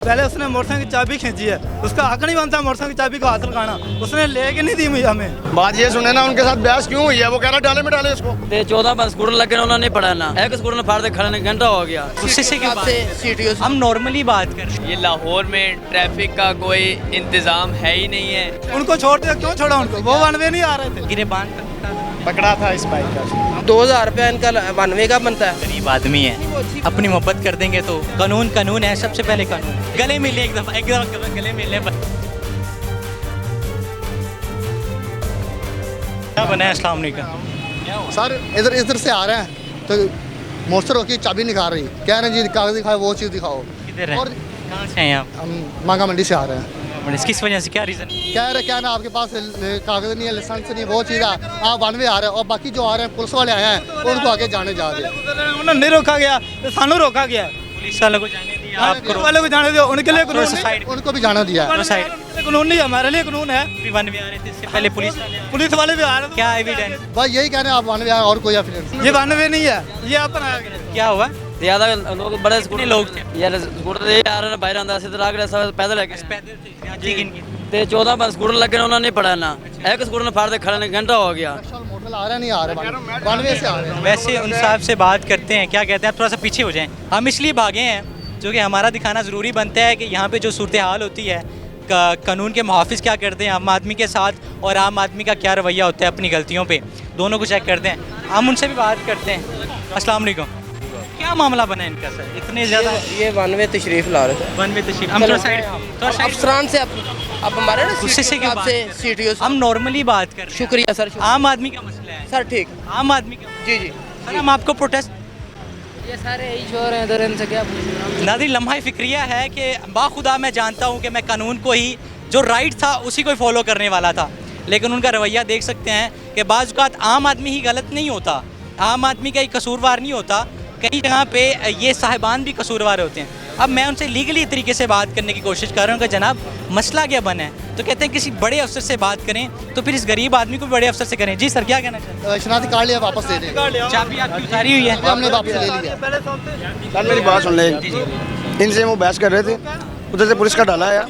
पहले उसने मोटरसाइकिल की चाबी खींची है, उसका हक नहीं बनता मोटरसाइकिल की चाबी को हासिल करना, उसने लेके नहीं दी मुझे हमें। बात ये सुने ना, उनके साथ बहस क्यों हुई है? वो कह रहा डाले में डाले उसको। 14 बस स्कूटर लगे उन्होंने नहीं पढ़ा ना, एक स्कूटर में फाड़ दे खड़े घंटा हो गया। उससे के बाद हम नॉर्मली बात कर रहे हैं। ये लाहौर में ट्रैफिक का कोई इंतजाम है ही नहीं है। उनको छोड़ दिया, क्यों छोड़ा उनको? वो वन वे नहीं आ रहे थे। गिरेबान पकड़ा था इस बाइक का। 2000 रुपया इनका वन वे का बनता है। गरीब आदमी है, अपनी मोहब्बत कर देंगे तो कानून कानून है, सबसे पहले कानून। गले मिले एक दफा गले मिलने पर क्या बना है अस्सलाम वालेकुम। सर इधर इधर से आ रहे हैं तो मोटर होकर चाबी निकाल रही, कह रहे हैं जी कागज दिखाओ, वो चीज़ दिखाओ। किधर है, और कहाँ से हैं आप? हम मांगा मंडी से आ रहे हैं। किस वजह से, क्या रीज़न? कह रहे आपके पास कागज नहीं है, लाइसेंस नहीं है, वो चीज़ है, आप वन वे आ रहे हैं। और बाकी जो आ रहे हैं पुलिस वाले आए हैं उनको आगे जाने जा रहे हैं। उन्हें नहीं रोका गया तो सानू रोका गया। पुलिस वालों को जाने दिया, आपको वाले को जाने दो, उनके लिए कानून नहीं, उनको भी जाना दिया है। कानून नहीं, हमारे लिए कानून है। वन वे आ रहे थे, इससे पहले पुलिस वाले भी आ रहे थे। क्या एविडेंस? भाई यही कह रहे हैं आप वन वे आए, और कोई एविडेंस। ये वन वे नहीं है, ये अपन क्या हुआ? ज्यादा लोग बड़े स्कूटर लोग थे यार, स्कूटर ये आ रहे बाहर आंदा सीधा आगे सब पैदल है। थे 14 बस स्कूटर लगे उन्होंने नहीं पढ़ा ना, एक स्कूटर में फाड़ दे खड़े घंटा हो गया। मोटर आ रहे नहीं आ रहे, वन वे से आ रहे हैं। वैसे उन साहब से बात करते हैं, क्या कहते हैं? आप थोड़ा सा पीछे हो जाएं। हम इसलिए भागे हैं जो कि हमारा दिखाना ज़रूरी बनता है कि यहाँ पे जो सूरत हाल होती है, कानून के मुहाफ़िज़ क्या करते हैं आम आदमी के साथ, और आम आदमी का क्या रवैया होता है अपनी गलतियों पे, दोनों को चेक करते हैं। हम उनसे भी बात करते हैं। अस्सलाम वालेकुम, क्या मामला बना है इनका सर? इतने ज़्यादा ये वन वे तशरीफ ला रहे थे। वन वे तशरीफ, हम अफसरान से अब हमारे ना गुस्से से CTO से CTO से हम नॉर्मली बात कर रहे हैं। शुक्रिया सर, आम आदमी का मसला है सर। ठीक, आम आदमी का। जी जी सर हम आपको प्रोटेस्ट, ये सारे यही शोर हैं इधर, इनसे क्या पूछना। नाज़रीन लम्हा फ़िक्रिया है कि बाखुदा मैं जानता हूँ कि मैं कानून को ही, जो राइट था उसी को ही फॉलो करने वाला था, लेकिन उनका रवैया देख सकते हैं कि बाज़ औक़ात आम आदमी ही गलत नहीं होता, आम आदमी का ही कसूरवार नहीं होता, कई जगह पे ये साहिबान भी कसूरवार होते हैं। अब मैं उनसे लीगली तरीके से बात करने की कोशिश कर रहा हूँ कि जनाब मसला क्या बना है, तो कहते हैं किसी बड़े अफसर से बात करें, तो फिर इस गरीब आदमी को भी बड़े अफसर से करें। जी सर, क्या कहना चाहते हैं? शनाख्ती कार्ड लिया, वापस दे दें। चाबी आपकी उतारी हुई है, हमने वापस ले लिया। सर मेरी बात सुन ले, इनसे वो बहस कर रहे थे, उधर से पुलिस का डाला आया।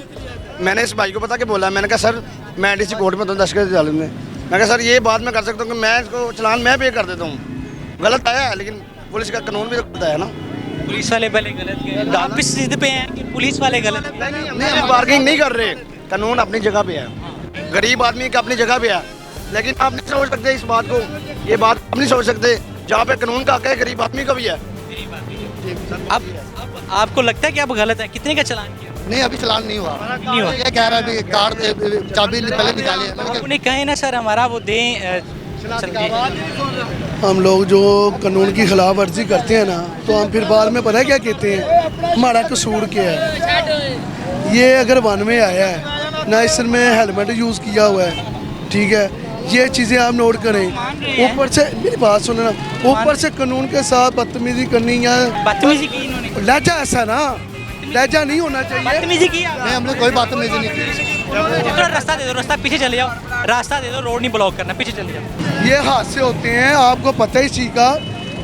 मैंने इस भाई को पता कि बोला, मैंने कहा सर मैं DC कोर्ट में तो दस्तखत डालूँ में, मैं कहा सर ये बात मैं कर सकता हूँ कि मैं इसको चलान मैं पे कर देता हूँ। गलत आया है, लेकिन पुलिस का कानून भी तो है ना। पुलिस वाले पहले गलत गए, आप इस जिद पे हैं कि पुलिस वाले गलत हैं। नहीं, हम बार्गेनिंग नहीं कर रहे, कानून अपनी जगह पे है, गरीब आदमी का अपनी जगह पे है, लेकिन आप नहीं सोच सकते इस बात को, ये बात आप नहीं सोच सकते जहाँ पे कानून का हक है, गरीब आदमी का भी है। अब आपको लगता है कि आप गलत है? कितने का चलान किया? नहीं, अभी चलान नहीं हुआ। नहीं हुआ। ये कह रहा है कार्ड चाबी पहले निकाले। उन्हें कहे ना सर हमारा वो दें। हम लोग जो कानून की खिलाफ वर्जी करते हैं ना, तो हम फिर बाद में पता है क्या कहते हैं, हमारा कसूर क्या है। ये अगर वन में आया है ना, इसमें हेलमेट यूज़ किया हुआ है, ठीक है, ये चीज़ें आप नोट करें। ऊपर से मेरी बात सुने ना, ऊपर से कानून के साथ बदतमीजी करनी या बदतमीजी की इन्होंने, लहजा ऐसा ना, लहजा नहीं होना चाहिए। बदतमीजी की नहीं, हमने कोई बदतमीजी नहीं की। थोड़ा रास्ता दे दो, रास्ता पीछे चले जाओ, रास्ता दे दो, रोड नहीं ब्लॉक करना, पीछे चले जाओ। ये हादसे होते हैं, आपको पता ही चीज़ का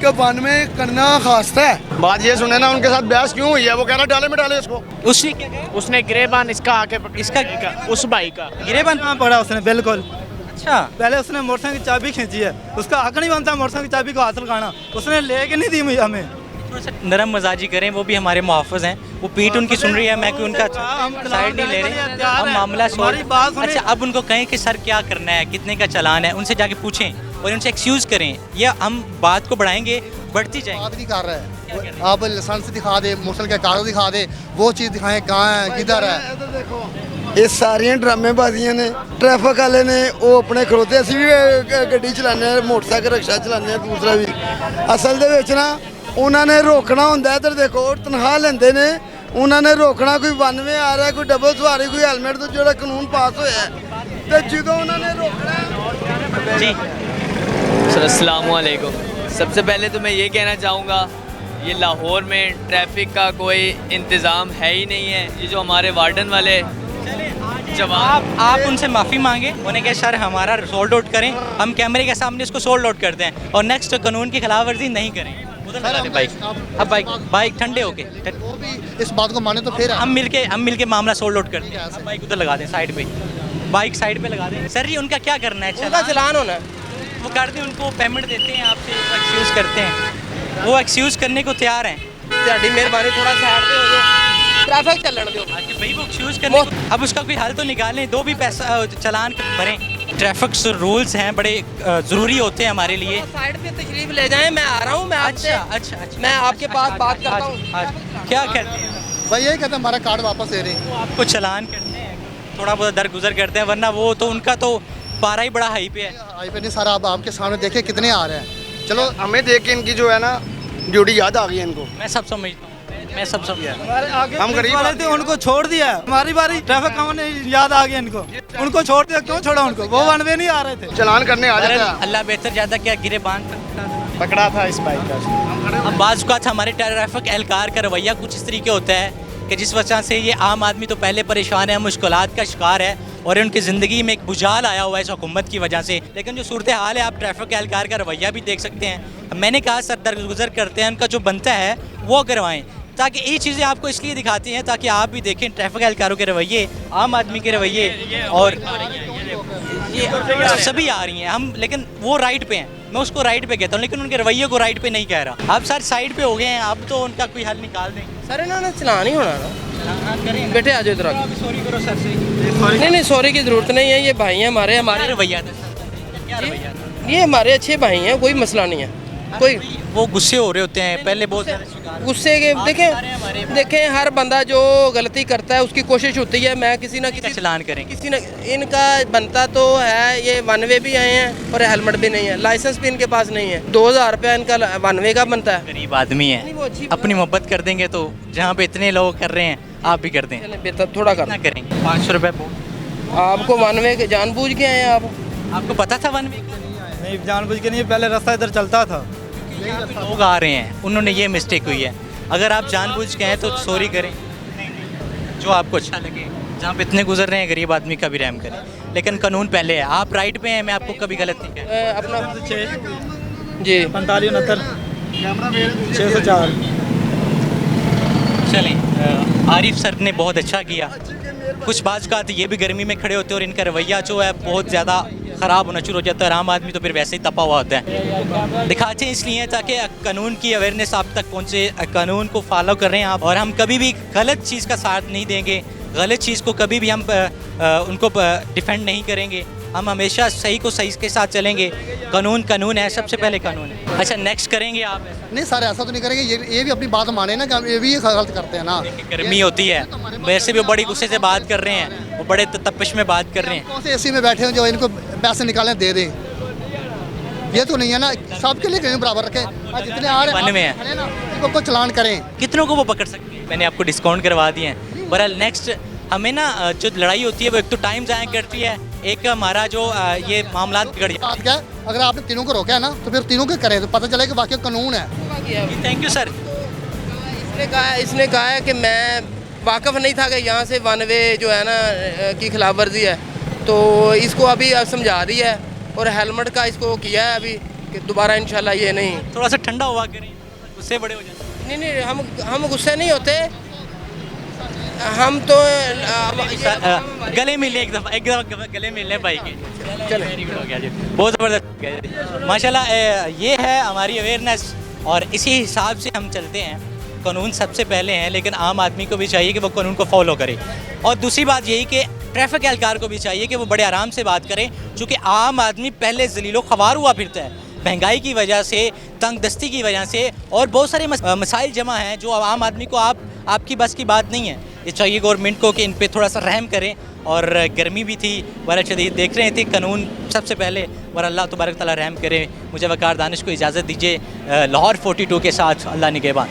कि वन में करना खास्ता है। बात ये सुने ना, उनके साथ बहस क्यों हुई है? वो कह रहा डाले में डाले उसको। उसने क्या कहा? उसने गिरेबान इसका आके इसका उस भाई का गिरेबान कहाँ पड़ा उसने? बिल्कुल। अच्छा, पहले उसने मोटरसाइकिल की चाबी खींची है, उसका हक नहीं बनता मोटरसाइकिल की चाबी को हासिल करना, उसने लेके नहीं दी मुझे हमें। थोड़ा सा नरम मजाजी करें, वो भी हमारे मुहाफ़िज़ हैं, वो पीठ उनकी सुन रही है, मैं कि उनका साइड नहीं ले रहे, हम मामला सोल्व। अच्छा, अब उनको कहें कि सर क्या करना है, कितने का चलान है, उनसे जाके पूछें और उनसे एक्सक्यूज़ करें, या हम बात को बढ़ाएंगे, बढ़ती जाएंगे। बात नहीं कर रहे हैं, आप लाइसेंस दिखा दे, मोटरसाइकिल के कागज दिखा दे, वो चीज़ दिखाएं कहाँ है, किधर है। ਇਹ ਸਾਰੀਆਂ ਡਰਾਮੇਬਾਜ਼ੀਆਂ ਨੇ। ट्रैफिक वाले ने वो अपने खड़ोते, ਅਸੀਂ ਵੀ ਗੱਡੀ ਚਲਾਉਂਦੇ ਹਾਂ, ਮੋਟਰਸਾਈਕਲ ਰਿਕਸ਼ਾ ਚਲਾਉਂਦੇ ਹਾਂ, ਦੂਸਰਾ ਵੀ। ਅਸਲ ਦੇ ਵਿੱਚ ਨਾ ਉਹਨਾਂ ਨੇ ਰੋਕਣਾ ਹੁੰਦਾ। ਇੱਧਰ ਦੇਖੋ ਤਨਖਾਹ ਲੈਂਦੇ ਨੇ, ਉਹਨਾਂ ਨੇ ਰੋਕਣਾ, ਕੋਈ 92 ਆ ਰਿਹਾ, ਕੋਈ ਡਬਲ ਸਵਾਰੀ, ਕੋਈ ਹੈਲਮਟ ਤੋਂ ਜਿਹੜਾ ਕਾਨੂੰਨ ਪਾਸ ਹੋਇਆ ਹੈ, ਤੇ ਜਦੋਂ ਉਹਨਾਂ ਨੇ ਰੋਕਣਾ। जी सर अस्सलाम वालेकुम। सबसे पहले तो मैं ये कहना चाहूँगा, ये लाहौर में ट्रैफिक का कोई इंतज़ाम है ही नहीं है। ये जो हमारे वार्डन वाले जवाब, आप उनसे माफ़ी मांगे, उन्हें कहे सर हमारा सोल्ड आउट करें, हम कैमरे के सामने इसको सोल्ड आउट करते हैं और नेक्स्ट कानून की खिलाफ वर्जी नहीं करें। उधर लगा दे बाइक। अब बाइक ठंडे होके वो भी इस बात को माने तो फिर हम मिलके मामला सोल्ड आउट करते हैं। अब बाइक उधर लगा दें साइड पे, बाइक साइड पे लगा दें। सर जी उनका क्या करना है? उनका चलान होना है। वो कर दें, उनको पेमेंट देते हैं आपसे, एक्सक्यूज़ करते हैं, वो एक्सक्यूज़ करने को तैयार हैं। ਤੁਹਾਡੀ ਮਿਹਰਬਾਨੀ थोड़ा साइड पे हो जाओ, ट्रैफिक चलने दो। भाई वो एक्सक्यूज़ करने अब उसका कोई हल तो निकालें, दो भी पैसा चलान भरें। ट्रैफिक रूल्स हैं, बड़े ज़रूरी होते हैं हमारे लिए। साइड पे तशरीफ ले जाएं, मैं आ रहा हूँ। मैं आपसे अच्छा मैं आपके पास बात करता हूँ। क्या कहते हैं? भाई यही कहते हैं हमारा कार्ड वापस दे रहे हैं। आपको चलान करते हैं, थोड़ा बहुत दरगुजर करते हैं, वरना वो तो उनका तो पारा ही बड़ा हाई पे है। हाई पे नहीं सारा, अब आपके सामने देखे कितने आ रहे हैं। चलो हमें देख के इनकी जो है ना ड्यूटी याद आ गई है इनको। मैं सब समझता हूँ, मैं सब समझ हम गरीब वाले थे, उनको छोड़ दिया। हमारी बारी ट्रैफिक कानून याद आ गया इनको, उनको छोड़ दिया। क्यों छोड़ा उनको? वो वन वे नहीं आ रहे थे। चलान करने आ जाता है। अल्लाह बेहतर ज़्यादा क्या गिरे बांध पकड़ा था इस बाइक का। अब बाज़ औक़ात हमारे ट्रैफिक एहलकार का रवैया कुछ इस तरीके होता है कि जिस वजह से ये आम आदमी तो पहले परेशान है, मुश्किलात का शिकार है और उनकी ज़िंदगी में एक बुझाल आया हुआ है इस हुकूमत की वजह से। लेकिन जो सूरत हाल है, आप ट्रैफिक एहलकार का रवैया भी देख सकते हैं। मैंने कहा सर दरगुजर करते हैं, उनका जो बनता है वो करवाएं, ताकि ये चीज़ें आपको इसलिए दिखाती हैं ताकि आप भी देखें ट्रैफिक एहलकारों के रवैये, आम आदमी के रवैये, और ये सभी आ रही हैं हम। लेकिन वो राइट पे हैं, मैं उसको राइट पे कहता हूँ, लेकिन उनके रवैये को राइट पे नहीं कह रहा। अब सर साइड पे हो गए हैं, अब तो उनका कोई हल निकाल दें। सर इन्होंने चलान ही होना ना। बेटे आ जाओ इधर। सॉरी करो सर से। नहीं सॉरी की ज़रूरत नहीं है, ये भाई हैं हमारे। हमारा रवैया था सर, क्या रवैया था? ये हमारे अच्छे भाई हैं, कोई मसला नहीं है। कोई वो गुस्से हो रहे होते हैं पहले बहुत गुस्से के देखें हर बंदा जो गलती करता है उसकी कोशिश होती है मैं किसी ना किसी चलान करेंगे। किसी ना इनका बनता तो है। ये वन वे भी आए हैं और हेलमेट भी नहीं है, लाइसेंस भी इनके पास नहीं है। 2000 रुपया इनका वन वे का बनता है। गरीब आदमी है, अपनी मोहब्बत कर देंगे तो जहाँ पे इतने लोग कर रहे हैं आप भी कर दें। बेहतर थोड़ा ना करेंगे 500 रुपये। आपको वन वे के जानबूझ के आए हैं आप? आपको पता था वन वे? नहीं जानबूझ के नहीं, पहले रास्ता इधर चलता था। लोग आ रहे हैं, उन्होंने ये मिस्टेक हुई है। अगर आप जानबूझ के हैं तो सॉरी करें, जो आपको अच्छा लगे। जहाँ पे इतने गुजर रहे हैं गरीब आदमी का भी रहम करें, लेकिन कानून पहले है। आप राइट पे हैं, मैं आपको कभी गलत नहीं कह रहा। अपना जी 45 69 604। चलें, आरिफ सर ने बहुत अच्छा किया। कुछ बाज़ का ये भी गर्मी में खड़े होते हैं और इनका रवैया जो है बहुत ज़्यादा ख़राब होना शुरू हो जाता है। आम आदमी तो फिर वैसे ही तपा हुआ होता है। दिखाते हैं इसलिए ताकि कानून की अवेयरनेस आप तक पहुँचे, कानून को फॉलो कर रहे हैं आप। और हम कभी भी गलत चीज़ का साथ नहीं देंगे, गलत चीज़ को कभी भी हम उनको डिफेंड नहीं करेंगे। हम हमेशा सही को सही के साथ चलेंगे। कानून कानून है, सबसे पहले कानून है। अच्छा नेक्स्ट करेंगे आप? नहीं सर ऐसा तो नहीं करेंगे। ये भी अपनी बात माने ना कि हम ये भी गलत करते हैं ना। गर्मी होती है, वैसे भी वो बड़ी गुस्से से बात कर रहे हैं, वो बड़े तपिश में बात कर रहे हैं। कौन से एसी में बैठे हैं जो इनको पैसे निकालें दे दें? ये तो नहीं है ना, सबके लिए कहीं बराबर रखें। जितने आ रहे हैं ना इनको चलान करें। कितनों को वो पकड़ सकते हैं? मैंने आपको डिस्काउंट करवा दिए हैं। बहरहाल नेक्स्ट हमें ना जो लड़ाई होती है वो एक तो टाइम ज़ाया करती है, एक हमारा जो ये मामला बिगड़ जाता बात क्या है, अगर आपने तीनों को रोका है ना तो फिर तीनों के करें तो पता चले कि वाकई कानून है। है। Thank you sir. इसने कहा है कि मैं वाकफ़ नहीं था कि यहाँ से वन वे जो है ना की खिलाफ वर्जी है, तो इसको अभी समझा दिया है और हेलमेट का इसको किया है अभी कि दोबारा इंशाल्लाह ये नहीं। थोड़ा सा ठंडा हुआ करें, गुस्से बड़े हो जाते हैं। नहीं हम गुस्से नहीं होते, हम तो गले मिले एक दफ़ा गले मिलने भाई के। चलो हो गया जी, बहुत ज़बरदस्त माशाल्लाह। ये है हमारी अवेयरनेस और इसी हिसाब से हम चलते हैं। कानून सबसे पहले हैं, लेकिन आम आदमी को भी चाहिए कि वो कानून को फॉलो करे। और दूसरी बात यही कि ट्रैफिक एहलकार को भी चाहिए कि वो बड़े आराम से बात करें, चूँकि आम आदमी पहले ज़लीलो ख़वार हुआ फिरता है महंगाई की वजह से, तंग दस्ती की वजह से, और बहुत सारे मसाइल जमा हैं जो आम आदमी को आपकी बस की बात नहीं है। ये चाहिए गवर्नमेंट को कि इन पे थोड़ा सा रहम करें। और गर्मी भी थी, बड़ा शदीद देख रहे थे, कानून सबसे पहले। और अल्लाह तबारक तआला रहम करे। मुझे वकार दानिश को इजाज़त दीजिए। लाहौर 42 के साथ अल्लाह निगहबान।